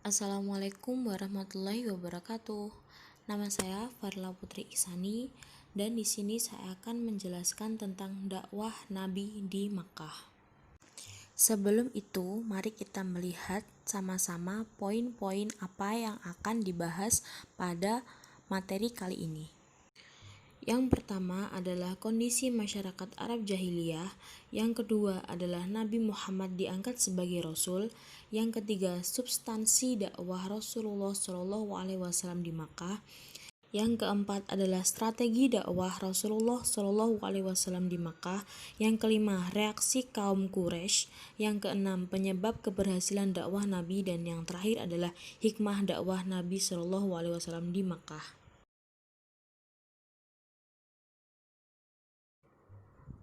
Assalamualaikum warahmatullahi wabarakatuh. Nama saya Farla Putri Ihsani dan di sini saya akan menjelaskan tentang dakwah Nabi di Makkah. Sebelum itu, mari kita melihat sama-sama poin-poin apa yang akan dibahas pada materi kali ini. Yang pertama adalah kondisi masyarakat Arab jahiliyah, yang kedua adalah Nabi Muhammad diangkat sebagai Rasul, yang ketiga substansi dakwah Rasulullah SAW di Makkah, yang keempat adalah strategi dakwah Rasulullah SAW di Makkah, yang kelima reaksi kaum Quraisy, yang keenam penyebab keberhasilan dakwah Nabi, dan yang terakhir adalah hikmah dakwah Nabi SAW di Makkah.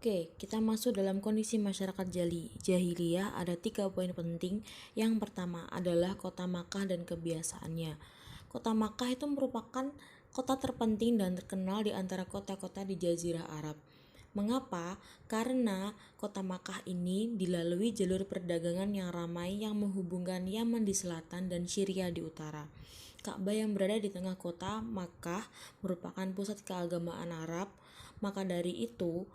Oke, kita masuk dalam kondisi masyarakat jahiliyah. Ada 3 poin penting. Yang pertama adalah kota Makkah dan kebiasaannya. Kota Makkah itu merupakan kota terpenting dan terkenal di antara kota-kota di Jazirah Arab. Mengapa? Karena kota Makkah ini dilalui jalur perdagangan yang ramai yang menghubungkan Yaman di selatan dan Syria di utara. Ka'bah yang berada di tengah kota Makkah merupakan pusat keagamaan Arab. Maka dari itu,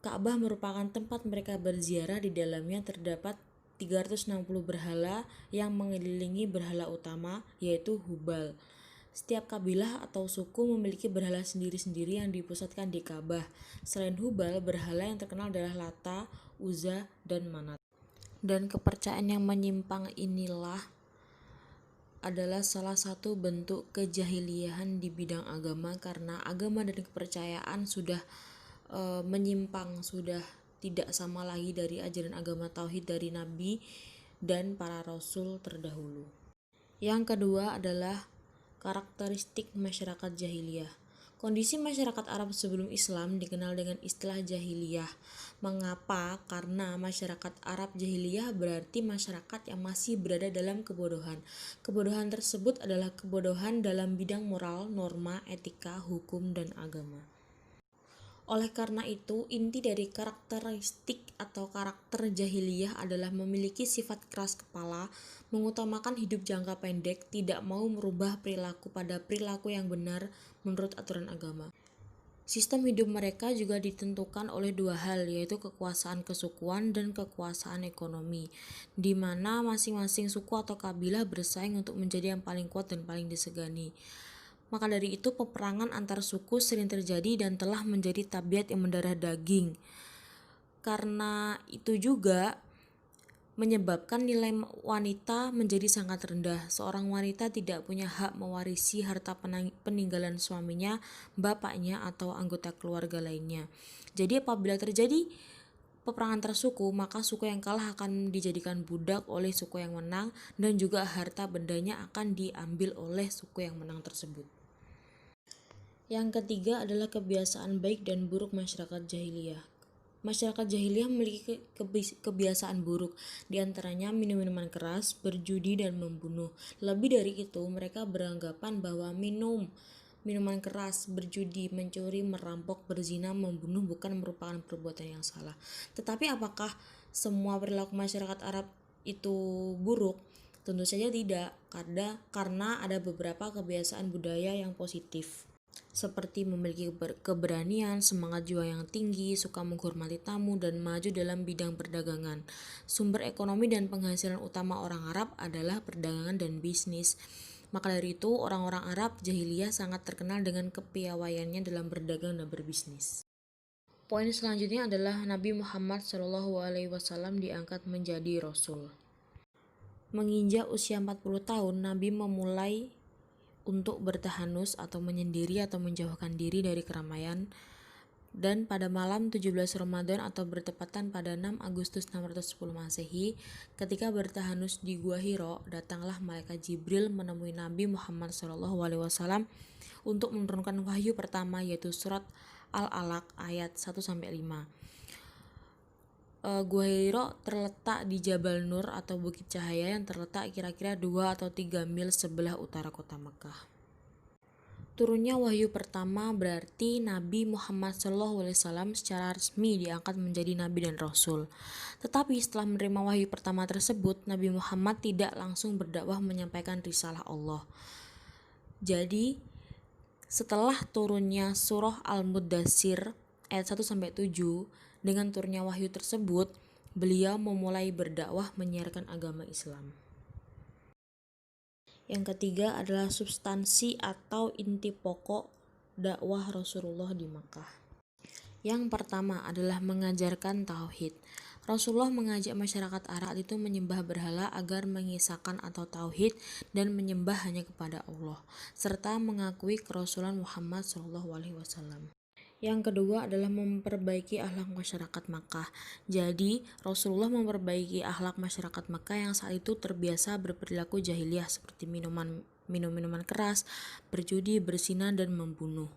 Ka'bah merupakan tempat mereka berziarah. Di dalamnya terdapat 360 berhala yang mengelilingi berhala utama, yaitu Hubal. Setiap kabilah atau suku memiliki berhala sendiri-sendiri yang dipusatkan di Ka'bah. Selain Hubal, berhala yang terkenal adalah Lata, Uzza, dan Manat. Dan kepercayaan yang menyimpang inilah adalah salah satu bentuk kejahiliahan di bidang agama, karena agama dan kepercayaan sudah menyimpang, sudah tidak sama lagi dari ajaran agama tauhid dari Nabi dan para rasul terdahulu. Yang kedua adalah karakteristik masyarakat jahiliyah. Kondisi masyarakat Arab sebelum Islam dikenal dengan istilah jahiliyah. Mengapa? Karena masyarakat Arab jahiliyah berarti masyarakat yang masih berada dalam kebodohan. Kebodohan tersebut adalah kebodohan dalam bidang moral, norma, etika, hukum, dan agama. Oleh karena itu, inti dari karakteristik atau karakter jahiliyah adalah memiliki sifat keras kepala, mengutamakan hidup jangka pendek, tidak mau merubah perilaku pada perilaku yang benar menurut aturan agama. Sistem hidup mereka juga ditentukan oleh 2 hal, yaitu kekuasaan kesukuan dan kekuasaan ekonomi, di mana masing-masing suku atau kabilah bersaing untuk menjadi yang paling kuat dan paling disegani. Maka dari itu peperangan antar suku sering terjadi dan telah menjadi tabiat yang mendarah daging. Karena itu juga menyebabkan nilai wanita menjadi sangat rendah. Seorang wanita tidak punya hak mewarisi harta peninggalan suaminya, bapaknya, atau anggota keluarga lainnya. Jadi apabila terjadi peperangan antar suku, maka suku yang kalah akan dijadikan budak oleh suku yang menang, dan juga harta bendanya akan diambil oleh suku yang menang tersebut. Yang ketiga adalah kebiasaan baik dan buruk masyarakat jahiliyah. Masyarakat jahiliyah memiliki kebiasaan buruk, diantaranya minum minuman keras, berjudi, dan membunuh. Lebih dari itu, mereka beranggapan bahwa minuman keras, berjudi, mencuri, merampok, berzina, membunuh bukan merupakan perbuatan yang salah. Tetapi apakah semua perilaku masyarakat Arab itu buruk? Tentu saja tidak, karena ada beberapa kebiasaan budaya yang positif, seperti memiliki keberanian, semangat juang yang tinggi, suka menghormati tamu, dan maju dalam bidang perdagangan. Sumber ekonomi dan penghasilan utama orang Arab adalah perdagangan dan bisnis. Maka dari itu, orang-orang Arab jahiliyah sangat terkenal dengan kepiawaiannya dalam berdagang dan berbisnis. Poin selanjutnya adalah Nabi Muhammad SAW diangkat menjadi Rasul. Menginjak usia 40 tahun, Nabi memulai untuk bertahanus atau menyendiri atau menjauhkan diri dari keramaian, dan pada malam 17 Ramadan atau bertepatan pada 6 Agustus 610 Masehi, ketika bertahanus di Gua Hiro, datanglah malaikat Jibril menemui Nabi Muhammad SAW untuk menurunkan wahyu pertama, yaitu surat Al-Alaq ayat 1-5. Gua Hiro terletak di Jabal Nur atau Bukit Cahaya yang terletak kira-kira 2 atau 3 mil sebelah utara kota Mekah. Turunnya wahyu pertama berarti Nabi Muhammad SAW secara resmi diangkat menjadi Nabi dan Rasul. Tetapi setelah menerima wahyu pertama tersebut, Nabi Muhammad tidak langsung berdakwah menyampaikan risalah Allah. Jadi, setelah turunnya surah Al-Muddatsir ayat 1-7, dengan turunnya wahyu tersebut, beliau memulai berdakwah menyiarkan agama Islam. Yang ketiga adalah substansi atau inti pokok dakwah Rasulullah di Makkah. Yang pertama adalah mengajarkan tauhid. Rasulullah mengajak masyarakat Arab itu menyembah berhala agar mengisahkan atau tauhid dan menyembah hanya kepada Allah, serta mengakui kerasulan Muhammad SAW. Yang kedua adalah memperbaiki akhlak masyarakat Makkah. Jadi, Rasulullah memperbaiki akhlak masyarakat Makkah yang saat itu terbiasa berperilaku jahiliyah seperti minum minuman keras, berjudi, berzina, dan membunuh.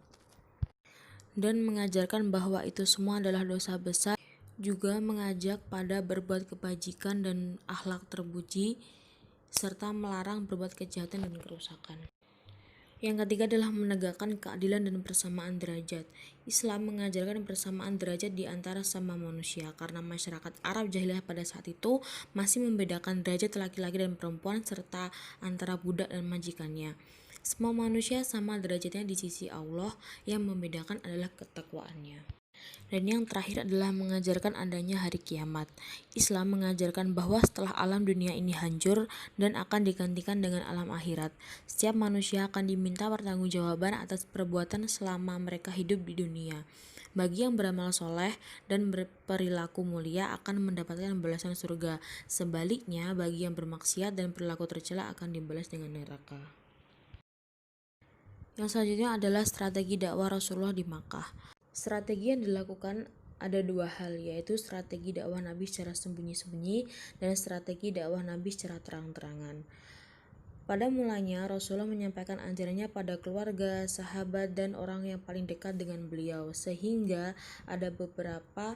Dan mengajarkan bahwa itu semua adalah dosa besar, juga mengajak pada berbuat kebajikan dan akhlak terpuji, serta melarang berbuat kejahatan dan kerusakan. Yang ketiga adalah menegakkan keadilan dan persamaan derajat. Islam mengajarkan persamaan derajat di antara sama manusia karena masyarakat Arab jahiliyah pada saat itu masih membedakan derajat laki-laki dan perempuan serta antara budak dan majikannya. Semua manusia sama derajatnya di sisi Allah, yang membedakan adalah ketakwaannya. Dan yang terakhir adalah mengajarkan adanya hari kiamat. Islam mengajarkan bahwa setelah alam dunia ini hancur dan akan digantikan dengan alam akhirat, setiap manusia akan diminta pertanggungjawaban atas perbuatan selama mereka hidup di dunia. Bagi yang beramal soleh dan berperilaku mulia akan mendapatkan balasan surga. Sebaliknya, bagi yang bermaksiat dan perilaku tercela akan dibalas dengan neraka. Yang selanjutnya adalah strategi dakwah Rasulullah di Makkah. Strategi yang dilakukan ada dua hal, yaitu strategi dakwah Nabi secara sembunyi-sembunyi dan strategi dakwah Nabi secara terang-terangan. Pada mulanya, Rasulullah menyampaikan ajarannya pada keluarga, sahabat, dan orang yang paling dekat dengan beliau, sehingga ada beberapa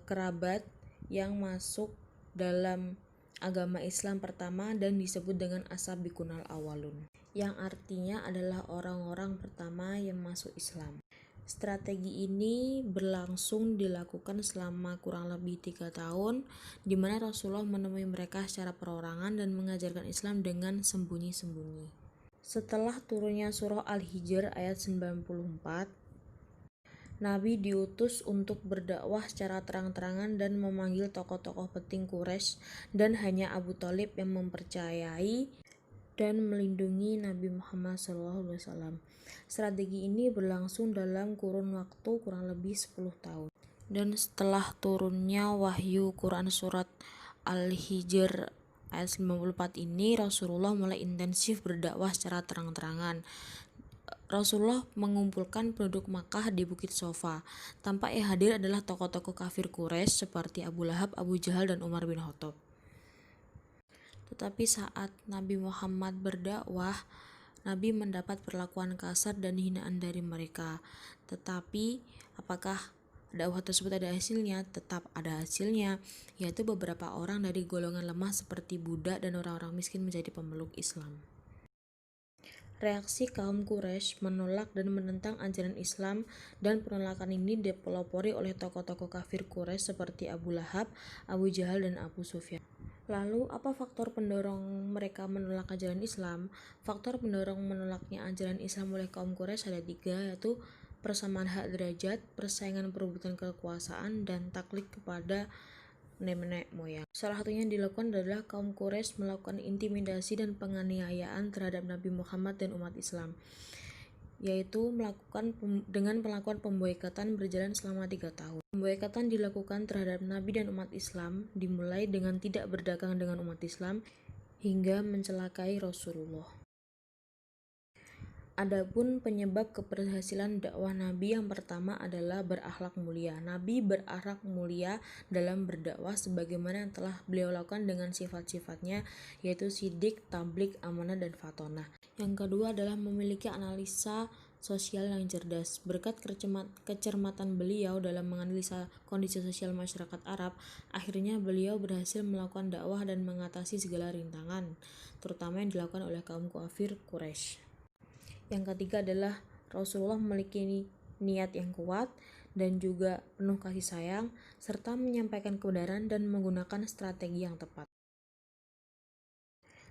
kerabat yang masuk dalam agama Islam pertama dan disebut dengan as-sabiqunal awwalun, yang artinya adalah orang-orang pertama yang masuk Islam. Strategi ini berlangsung dilakukan selama kurang lebih 3 tahun, di mana Rasulullah menemui mereka secara perorangan dan mengajarkan Islam dengan sembunyi-sembunyi. Setelah turunnya surah Al-Hijr ayat 94, Nabi diutus untuk berdakwah secara terang-terangan dan memanggil tokoh-tokoh penting Quraisy, dan hanya Abu Thalib yang mempercayai dan melindungi Nabi Muhammad SAW. Strategi ini berlangsung dalam kurun waktu kurang lebih 10 tahun. Dan setelah turunnya wahyu Quran surat Al-Hijr ayat 94 ini, Rasulullah mulai intensif berdakwah secara terang-terangan. Rasulullah mengumpulkan penduduk Makkah di Bukit Sofa. Tampak yang hadir adalah tokoh-tokoh kafir Quraisy seperti Abu Lahab, Abu Jahal, dan Umar bin Khattab. Tetapi saat Nabi Muhammad berdakwah, Nabi mendapat perlakuan kasar dan hinaan dari mereka. Tetapi apakah dakwah tersebut ada hasilnya? Tetap ada hasilnya, yaitu beberapa orang dari golongan lemah seperti budak dan orang-orang miskin menjadi pemeluk Islam. Reaksi kaum Quraisy menolak dan menentang ajaran Islam, dan penolakan ini dipelopori oleh tokoh-tokoh kafir Quraisy seperti Abu Lahab, Abu Jahal, dan Abu Sufyan. Lalu, apa faktor pendorong mereka menolak ajaran Islam? Faktor pendorong menolaknya ajaran Islam oleh kaum Quraisy ada 3, yaitu persamaan hak derajat, persaingan perebutan kekuasaan, dan taklid kepada nenek moyang. Salah satunya yang dilakukan adalah kaum Quraisy melakukan intimidasi dan penganiayaan terhadap Nabi Muhammad dan umat Islam, yaitu dengan melakukan pemboikatan berjalan selama 3 tahun. Pemboikatan dilakukan terhadap Nabi dan umat Islam, dimulai dengan tidak berdagang dengan umat Islam hingga mencelakai Rasulullah. Adapun penyebab keberhasilan dakwah Nabi yang pertama adalah berakhlak mulia. Nabi berakhlak mulia dalam berdakwah sebagaimana yang telah beliau lakukan dengan sifat-sifatnya, yaitu sidik, tablik, amanah, dan fatonah. Yang kedua adalah memiliki analisa sosial yang cerdas. Berkat kecermatan beliau dalam menganalisa kondisi sosial masyarakat Arab, akhirnya beliau berhasil melakukan dakwah dan mengatasi segala rintangan, terutama yang dilakukan oleh kaum kafir Quraisy. Yang ketiga adalah Rasulullah memiliki niat yang kuat dan juga penuh kasih sayang, serta menyampaikan kebenaran dan menggunakan strategi yang tepat.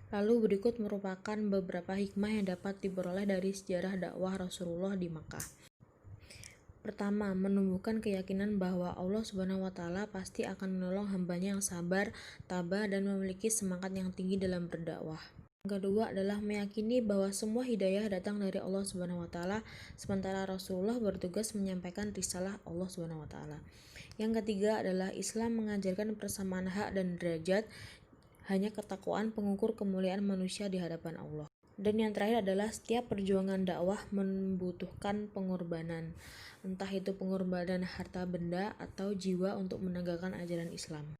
Lalu berikut merupakan beberapa hikmah yang dapat diperoleh dari sejarah dakwah Rasulullah di Makkah. Pertama, menumbuhkan keyakinan bahwa Allah Subhanahu wa Ta'ala pasti akan menolong hambanya yang sabar, tabah, dan memiliki semangat yang tinggi dalam berdakwah. Yang kedua adalah meyakini bahwa semua hidayah datang dari Allah Subhanahu wa Ta'ala, sementara Rasulullah bertugas menyampaikan risalah Allah Subhanahu wa Ta'ala. Yang ketiga adalah Islam mengajarkan persamaan hak dan derajat, hanya ketakwaan pengukur kemuliaan manusia di hadapan Allah. Dan yang terakhir adalah setiap perjuangan dakwah membutuhkan pengorbanan, entah itu pengorbanan harta benda atau jiwa untuk menegakkan ajaran Islam.